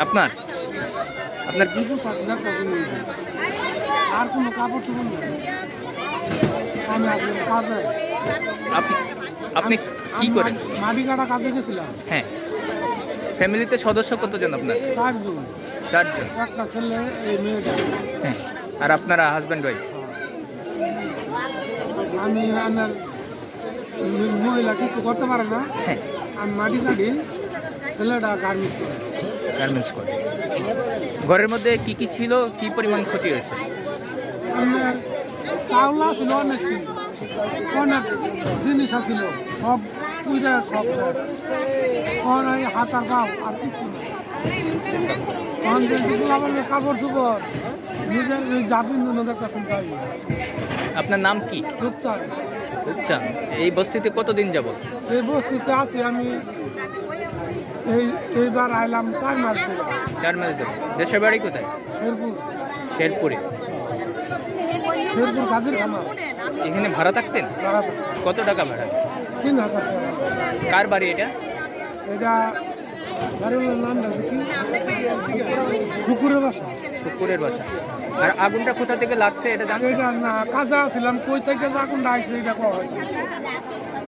আপনার আপনার আর কোনো কাপড় চোপড় নেই। আমি আসলে কাজে আপনি কি করেন? মাটি কাটা কাজে গেছিলাম। হ্যাঁ, ফ্যামিলিতে সদস্য কতজন আপনার? 4 জন, 4 জন। একটা ছেলে, এই মেয়েটা। হ্যাঁ, আর আপনারা হাজব্যান্ড ওয়াইফ? আমি আমার মহিলা কিছু করতে পারে না। হ্যাঁ, আমি মাটি কাটি, ছেলেটা গার্মেন্টস করে। গার্মেন্টস করে। ঘরের মধ্যে কি কি ছিল, কি পরিমাণ ক্ষতি হয়েছে? আমার চাউল ছিল অনেক কিছু, অনেক জিনিস ছিল, সব পুজো সব হাত আর গাও আর কিছু না। কাপড় চোপড় নিজের জাপিন দেখতেছেন তাই। আপনার নাম কি? রূপচাঁদ। রূপচাঁদ। এই বস্তিতে কতদিন যাব? এই বস্তিতে আছি আমি, এইবার আইলাম 4 মাস ধরে। 4 মাস ধরে। দেশের বাড়ি কোথায়? শেরপুর। শেরপুরে। শেরপুর গাজীর খামার। এখানে ভাড়া থাকতেন? ভাড়া কত টাকা ভাড়া? 3000 টাকা। কার বাড়ি এটা? এটা বাড়ির নাম কি? শুকুরের বাসা। শুকুরের বাসা। আর আগুনটা কোথা থেকে লাগছে এটা জানছেন? এটা না, কাজা ছিলাম, কই থেকে আগুনটা আইছে এটা কয়